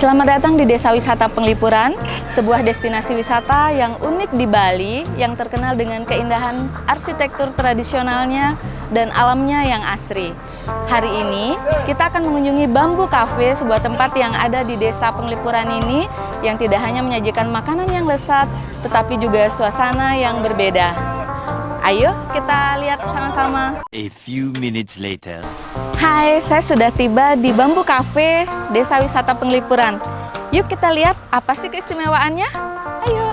Selamat datang di Desa Wisata Penglipuran, sebuah destinasi wisata yang unik di Bali yang terkenal dengan keindahan arsitektur tradisionalnya dan alamnya yang asri. Hari ini kita akan mengunjungi Bambu Cafe, sebuah tempat yang ada di Desa Penglipuran ini yang tidak hanya menyajikan makanan yang lezat, tetapi juga suasana yang berbeda. Ayo kita lihat bersama-sama. A few minutes later. Hai, saya sudah tiba di Bambu Cafe, Desa Wisata Penglipuran. Yuk kita lihat apa sih keistimewaannya? Ayo.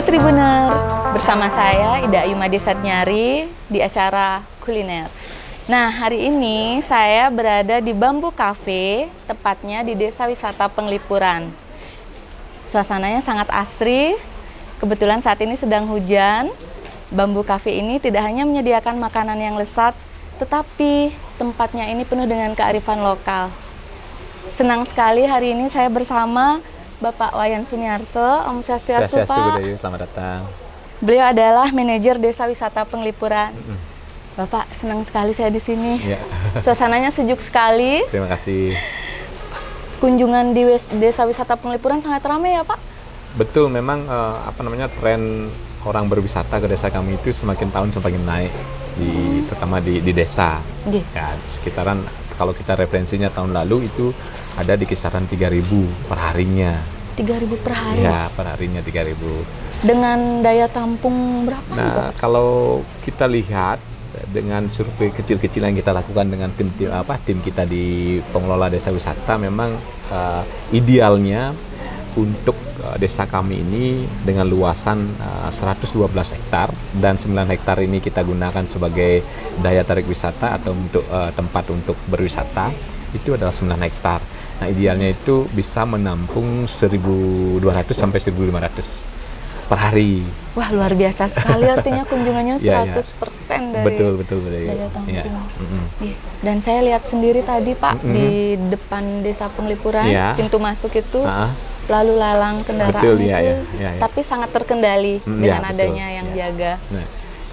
Tribuner, bersama saya Ida Ayu Madesatnyari di acara kuliner. Nah, hari ini saya berada di Bambu Cafe, tepatnya di Desa Wisata Penglipuran. Suasananya sangat asri, kebetulan saat ini sedang hujan. Bambu Cafe ini tidak hanya menyediakan makanan yang lezat, tetapi tempatnya ini penuh dengan kearifan lokal. Senang sekali hari ini saya bersama Bapak Wayan Suniarso. Om Swastiastu, Pak. Selamat datang. Beliau adalah manajer Desa Wisata Penglipuran. Bapak, senang sekali saya di sini. Ya. Suasananya sejuk sekali. Terima kasih. Kunjungan di Desa Wisata Penglipuran sangat ramai ya, Pak? Betul, memang tren orang berwisata ke desa kami itu semakin tahun semakin naik, terutama di desa. Ya, sekitaran kalau kita referensinya tahun lalu itu ada di kisaran 3.000 per harinya. 3.000 per hari? Ya, per harinya 3.000. Dengan daya tampung berapa? Nah, kalau kita lihat dengan survei kecil-kecil yang kita lakukan dengan tim kita di pengelola desa wisata, memang idealnya untuk desa kami ini dengan luasan 112 hektar dan 9 hektar ini kita gunakan sebagai daya tarik wisata atau untuk tempat untuk berwisata, itu adalah 9 hektar. Nah, idealnya itu bisa menampung 1.200 sampai 1.500 per hari. Wah, luar biasa sekali, artinya kunjungannya 100% dari betul, daya tampung. Ya. Dan saya lihat sendiri tadi, Pak, di depan Desa Penglipuran, pintu masuk itu lalu lalang kendaraan tapi sangat terkendali dengan adanya yang jaga. Nah,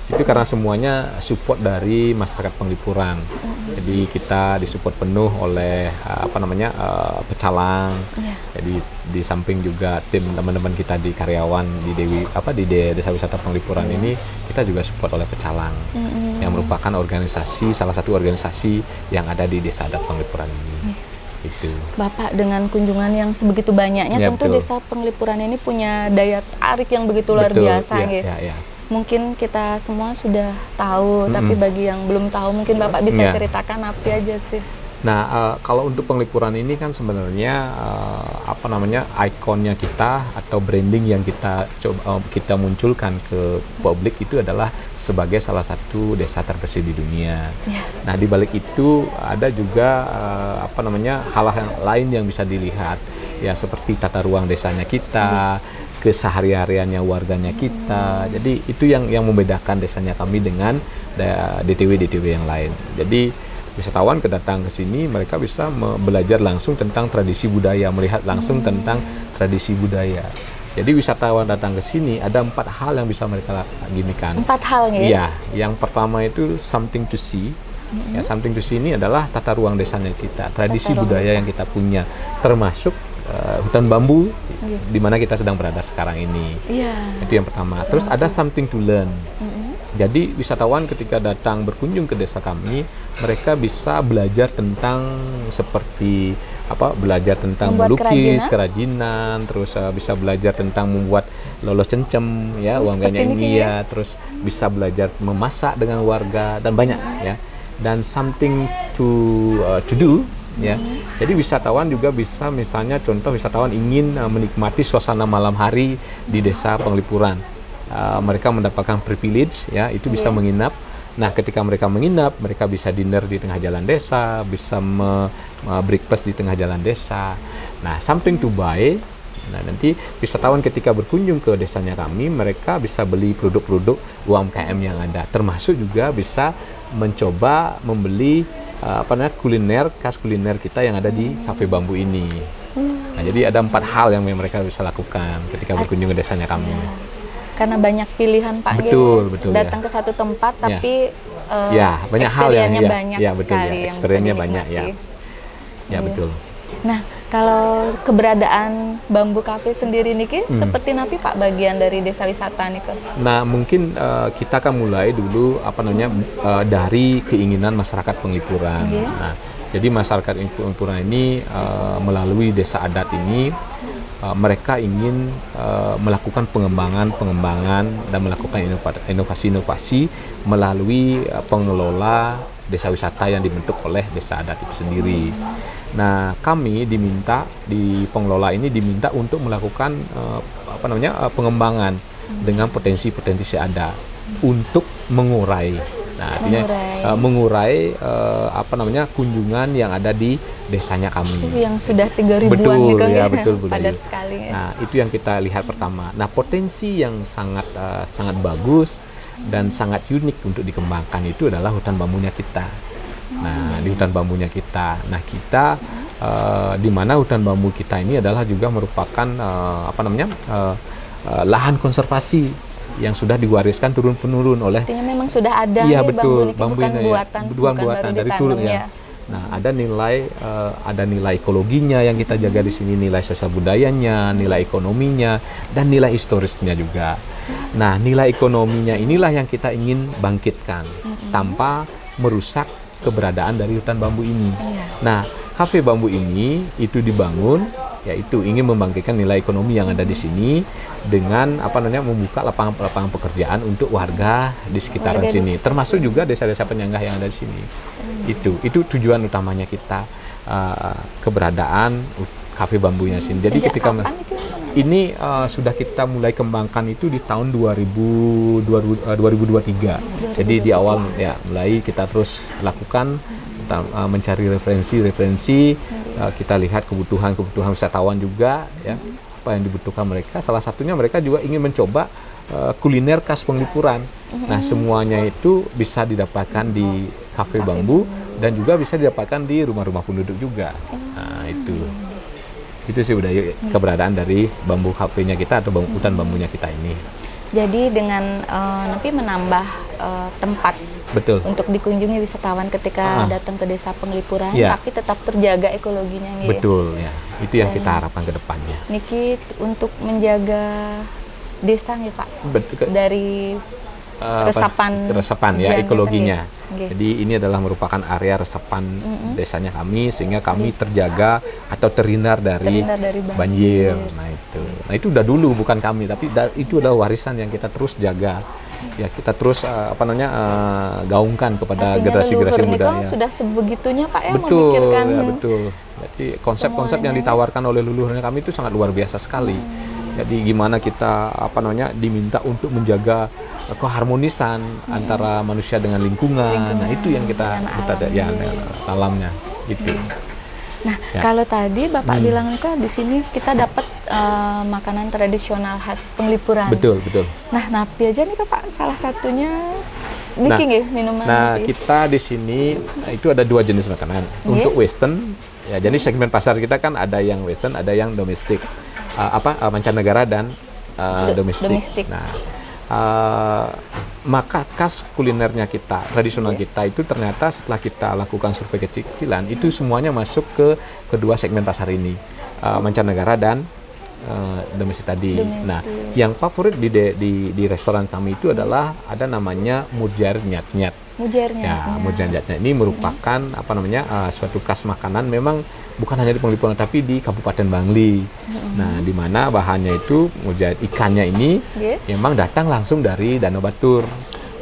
itu karena semuanya support dari masyarakat Penglipuran. Jadi kita disupport penuh oleh pecalang. Jadi di samping juga tim teman-teman kita di karyawan di Desa Wisata Penglipuran ini kita juga support oleh pecalang yang merupakan salah satu organisasi yang ada di Desa Adat Penglipuran ini. Itu. Bapak, dengan kunjungan yang sebegitu banyaknya, tentu Desa Penglipuran ini punya daya tarik yang begitu luar biasa, gitu. Mungkin kita semua sudah tahu, tapi bagi yang belum tahu, mungkin Bapak bisa ceritakan apa aja sih? Nah, kalau untuk Penglipuran ini kan sebenarnya ikonnya kita atau branding yang kita munculkan ke publik itu adalah sebagai salah satu desa terbersih di dunia. Nah, di balik itu ada juga hal-hal lain yang bisa dilihat, ya, seperti tata ruang desanya kita, kesehari-hariannya warganya kita. Jadi itu yang membedakan desanya kami dengan DTW yang lain. Jadi wisatawan kedatang ke sini, mereka bisa belajar langsung tentang tradisi budaya, melihat langsung tentang tradisi budaya. Jadi wisatawan datang ke sini ada 4 hal yang bisa mereka ginikan. 4 hal ya? Iya, yang pertama itu something to see. Ya, something to see ini adalah tata ruang desanya kita, tradisi budaya yang kita punya, termasuk hutan bambu di mana kita sedang berada sekarang ini. Itu yang pertama. Terus ada something to learn. Jadi wisatawan ketika datang berkunjung ke desa kami, mereka bisa belajar tentang belajar tentang melukis, kerajinan, terus bisa belajar tentang membuat lolos cencem, ya, uangnya ini ya, terus bisa belajar memasak dengan warga dan banyak ya. Dan something to do, ya. Jadi wisatawan juga bisa, misalnya contoh wisatawan ingin menikmati suasana malam hari di Desa Penglipuran. Mereka mendapatkan privilege, ya, itu bisa menginap Nah, ketika mereka menginap, mereka bisa dinner di tengah jalan desa, bisa breakfast di tengah jalan desa. Nah, something to buy. Nah, nanti wisatawan ketika berkunjung ke desanya kami, mereka bisa beli produk-produk UMKM yang ada, termasuk juga bisa mencoba membeli kuliner khas kuliner kita yang ada di Cafe Bambu ini. Nah, jadi ada 4 hal yang mereka bisa lakukan ketika berkunjung ke desanya kami. Karena banyak pilihan Pak, betul, datang ke satu tempat tapi banyak hal yang banyak betul, sekali yang experience-nya bisa banyak dinikmati. Betul. Nah, kalau keberadaan Bambu Cafe sendiri niki seperti napi Pak bagian dari desa wisata nih kan? Nah, mungkin kita akan mulai dulu dari keinginan masyarakat Penglipuran. Nah, jadi masyarakat Penglipuran ini melalui desa adat ini mereka ingin melakukan pengembangan dan melakukan inovasi-inovasi melalui pengelola desa wisata yang dibentuk oleh desa adat itu sendiri. Nah, kami di pengelola ini diminta untuk melakukan pengembangan dengan potensi-potensi yang ada untuk mengurai. Nah, artinya mengurai kunjungan yang ada di desanya kami. Yang sudah 3.000-an betul, nih kan ya, betul, padat sekali. Nah, itu yang kita lihat pertama. Nah, potensi yang sangat bagus dan sangat unik untuk dikembangkan itu adalah hutan bambunya kita. Nah, di hutan bambunya kita. Nah, kita di mana hutan bambu kita ini adalah juga merupakan lahan konservasi yang sudah diwariskan turun-penurun oleh. Artinya memang sudah ada betul, bambu bukan buatan, bukan dari turun ya. Nah, ada nilai ekologinya yang kita jaga di sini, nilai sosial budayanya, nilai ekonominya, dan nilai historisnya juga. Nah, nilai ekonominya inilah yang kita ingin bangkitkan tanpa merusak keberadaan dari hutan bambu ini. Nah, Cafe Bambu ini itu dibangun yaitu ingin membangkitkan nilai ekonomi yang ada di sini dengan membuka lapangan pekerjaan untuk warga di sekitaran sini, termasuk juga desa-desa penyangga yang ada di sini. Itu tujuan utamanya kita, keberadaan Cafe Bambunya sini. Jadi sejak ketika kapan ini sudah kita mulai kembangkan itu di tahun 2023. Jadi di awal mulai kita terus lakukan mencari referensi, kita lihat kebutuhan wisatawan juga apa yang dibutuhkan mereka. Salah satunya mereka juga ingin mencoba kuliner khas Penglipuran. Nah, semuanya itu bisa didapatkan di Cafe Bambu dan juga bisa didapatkan di rumah-rumah penduduk juga. Nah, itu sih udah keberadaan dari bambu cafe-nya kita atau hutan bambunya kita ini. Jadi dengan menambah tempat untuk dikunjungi wisatawan ketika datang ke desa Penglipuran, tapi tetap terjaga ekologinya. Betul, ya. Itu yang kita harapkan ke depannya. Niki untuk menjaga desa nih Pak, dari resapan ekologinya. Jadi ini adalah merupakan area resapan desanya kami, sehingga kami terjaga atau terhindar dari banjir. Nah itu udah dulu, bukan kami, tapi itu adalah warisan yang kita terus jaga. Ya, kita terus gaungkan kepada generasi-generasi muda. Sudah sebegitunya Pak betul, memikirkan. Betul. Jadi konsep-konsep yang ditawarkan oleh leluhurnya kami itu sangat luar biasa sekali. Jadi gimana kita diminta untuk menjaga keharmonisan antara manusia dengan lingkungan. Nah, itu yang kita alamnya gitu. Nah, kalau tadi Bapak bilang kan di sini kita dapat makanan tradisional khas Penglipuran. Betul. Nah, napi aja nih Pak, salah satunya minuman. Nah, napi. kita di sini itu ada 2 jenis makanan. Untuk Western, ya jadi segmen pasar kita kan ada yang Western, ada yang domestik. Mancanegara dan domestik. Nah, maka khas kulinernya kita, tradisional kita itu ternyata setelah kita lakukan survei kecil-kecilan itu semuanya masuk ke kedua segmen pasar ini, mancanegara dan domestik tadi. Nah, yang favorit di restoran kami itu adalah ada namanya Mujair Nyat-Nyat. Mujair Nyat-Nyat ini merupakan suatu khas makanan, memang bukan hanya di Penglipuran tapi di Kabupaten Bangli. Nah, di mana bahannya itu mujair ikannya ini memang datang langsung dari Danau Batur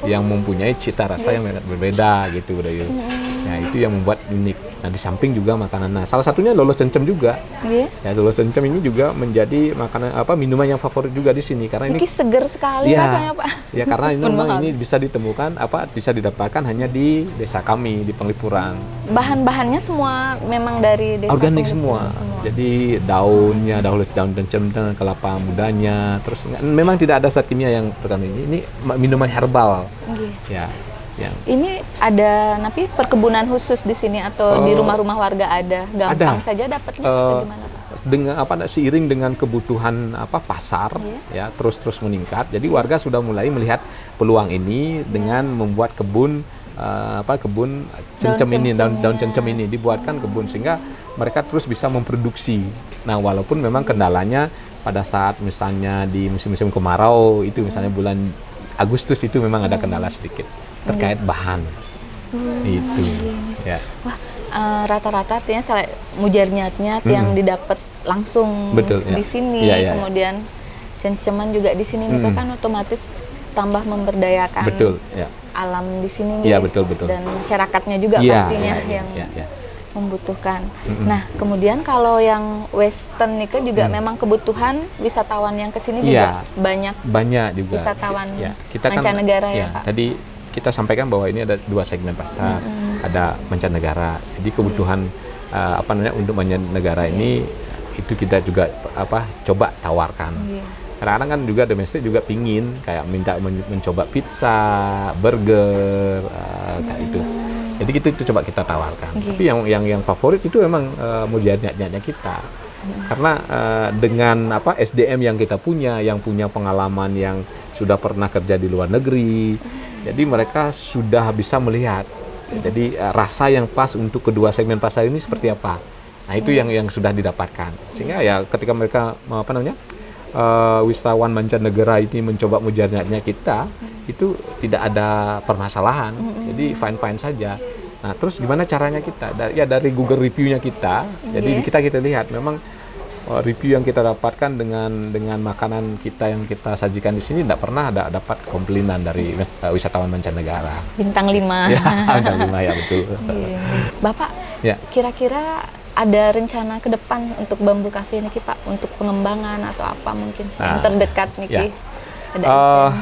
yang mempunyai cita rasa yang berbeda gitu, Ya, Nah, itu yang membuat unik. Nah, di samping juga makanan. Nah, salah satunya lolos cencem juga. Nggih. Ya, lolos cencem ini juga menjadi makanan minuman yang favorit juga di sini karena ini Niki seger sekali ya, rasanya, Pak. ya karena ini Pun memang mahal. ini bisa ditemukan bisa didapatkan hanya di desa kami di Penglipuran. Bahan-bahannya semua memang dari desa Organik Penglipuran semua. Jadi daunnya, daun cencem dan kelapa mudanya, terus memang tidak ada zat kimia yang terkandung ini minuman herbal. Nggih. Ya, yang Ini ada napi perkebunan khusus di sini atau di rumah-rumah warga ada? Gampang ada. saja dapatnya atau gimana, Pak? Dengan seiring dengan kebutuhan pasar ya terus meningkat. Jadi warga sudah mulai melihat peluang ini dengan membuat kebun kebun cencem ini, daun cencem ini dibuatkan kebun sehingga mereka terus bisa memproduksi. Nah, walaupun memang kendalanya pada saat misalnya di musim-musim kemarau itu misalnya bulan Agustus itu memang ada kendala sedikit terkait bahan. Itu ya. Wah, rata-rata artinya mujarnyat-nyat yang didapat langsung Betul, ya. di sini, Ya, ya, ya. kemudian cenceman juga di sini nih kan otomatis tambah memberdayakan Betul, ya. alam di sini nih. Iya, betul. Dan masyarakatnya juga Iya, pastinya iya, yang iya. membutuhkan. Nah, kemudian kalau yang Western nih kan juga memang kebutuhan wisatawan yang ke sini juga banyak juga. wisatawan Kita mancanegara ya, Pak. Tadi kita sampaikan bahwa ini ada 2 segmen pasar, ada mancanegara. Jadi kebutuhan untuk mancanegara ini itu kita juga coba tawarkan. Kadang-kadang kan juga domestik juga pingin kayak minta mencoba pizza, burger kayak itu. Jadi itu coba kita tawarkan. Tapi yang favorit itu memang mujarnyat-nyatnya kita. Karena dengan SDM yang kita punya, yang punya pengalaman yang sudah pernah kerja di luar negeri, jadi mereka sudah bisa melihat. Jadi rasa yang pas untuk kedua segmen pasar ini seperti apa. Nah, itu yang sudah didapatkan. Sehingga ya ketika mereka wisatawan mancanegara ini mencoba mujarnyatnya kita, itu tidak ada permasalahan. Jadi fine-fine saja. Nah, terus gimana caranya kita? Dari Google review-nya kita. Jadi kita lihat memang review yang kita dapatkan dengan makanan kita yang kita sajikan di sini tidak pernah ada dapat komplainan dari wisatawan mancanegara. Bintang 5. Ya, bintang 5 ya betul. Bapak, kira-kira ada rencana ke depan untuk Bambu Cafe nih Pak, untuk pengembangan atau apa mungkin yang terdekat nih ada event.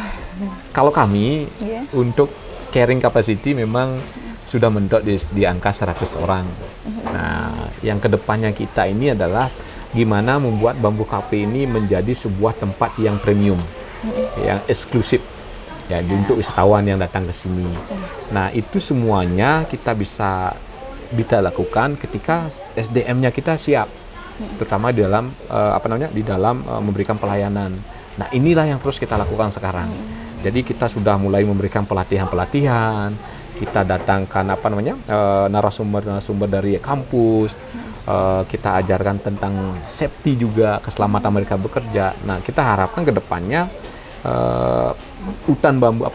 Kalau kami untuk carrying capacity memang sudah mentok di angka 100 orang. Nah, yang kedepannya kita ini adalah gimana membuat Bambu Cafe ini menjadi sebuah tempat yang premium, yang eksklusif ya untuk wisatawan yang datang ke sini. Nah, itu semuanya kita bisa lakukan ketika SDM-nya kita siap, terutama di dalam memberikan pelayanan. Nah, inilah yang terus kita lakukan sekarang. Jadi kita sudah mulai memberikan pelatihan, kita datangkan narasumber dari kampus, kita ajarkan tentang safety juga, keselamatan mereka bekerja. Nah, kita harapkan ke depannya hutan bambu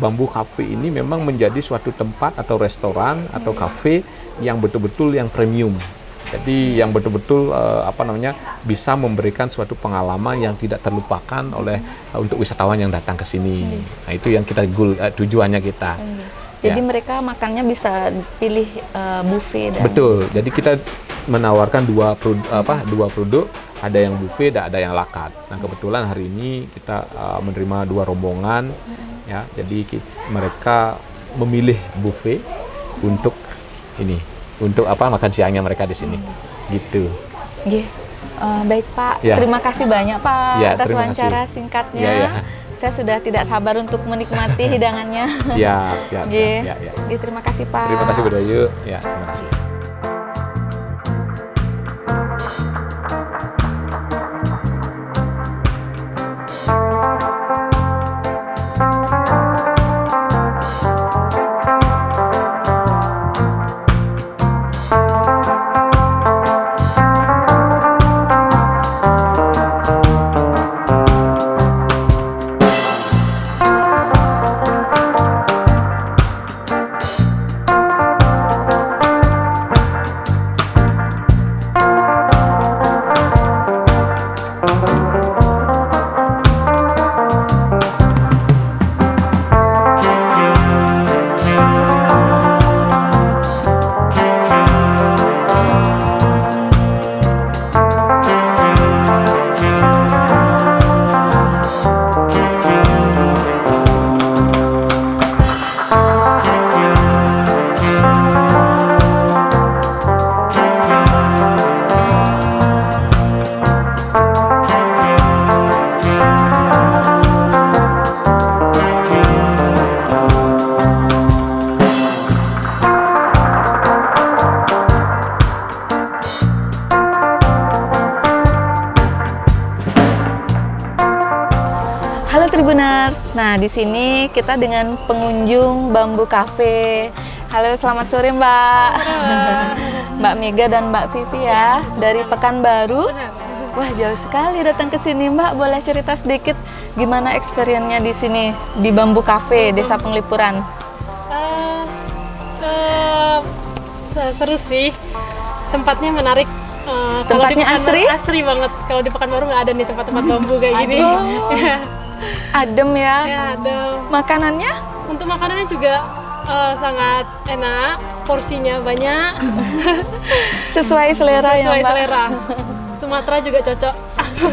Bambu Cafe ini memang menjadi suatu tempat atau restoran atau kafe yang betul-betul yang premium. Jadi yang betul-betul bisa memberikan suatu pengalaman yang tidak terlupakan untuk wisatawan yang datang ke sini. Nah, itu yang kita tujuannya kita. Jadi mereka makannya bisa pilih buffet dan betul. Jadi kita menawarkan dua produk, ada yang buffet dan ada yang la carte. Nah, kebetulan hari ini kita menerima 2 rombongan ya. Jadi mereka memilih buffet untuk makan siangnya mereka di sini. Gitu. Baik Pak, terima kasih banyak Pak atas wawancara singkatnya. Saya sudah tidak sabar untuk menikmati hidangannya. Siap. Terima kasih Pak. Terima kasih Budayu. Ya, terima kasih. Nah, di sini kita dengan pengunjung Bambu Cafe. Halo, selamat sore Mbak. Mbak Mega dan Mbak Vivi ya, dari Pekanbaru. Wah, jauh sekali datang ke sini Mbak. Boleh cerita sedikit gimana experience-nya di sini di Bambu Cafe, Desa Penglipuran? Seru sih, tempatnya menarik. Tempatnya asri? Asri banget. Kalau di Pekanbaru nggak ada nih tempat-tempat bambu kayak gini. Adem ya. Ya, ada. Makanannya? Untuk makanannya juga sangat enak, porsinya banyak. Sesuai selera ya Sesuai Mbak? selera. Sumatera juga cocok.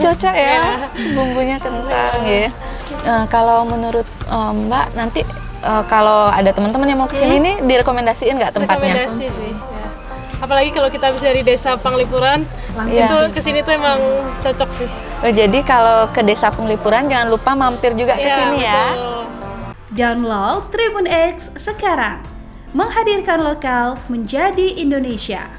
Cocok ya, bumbunya kental ya. Kalau menurut Mbak nanti kalau ada teman-teman yang mau kesini nih direkomendasiin nggak tempatnya? Rekomendasi sih. Ya. Apalagi kalau kita habis dari Desa Penglipuran, Iya. itu kesini tuh emang cocok sih. Oh, jadi kalau ke Desa Penglipuran jangan lupa mampir juga ke sini ya. Betul. Download Tribun X sekarang. Menghadirkan lokal menjadi Indonesia.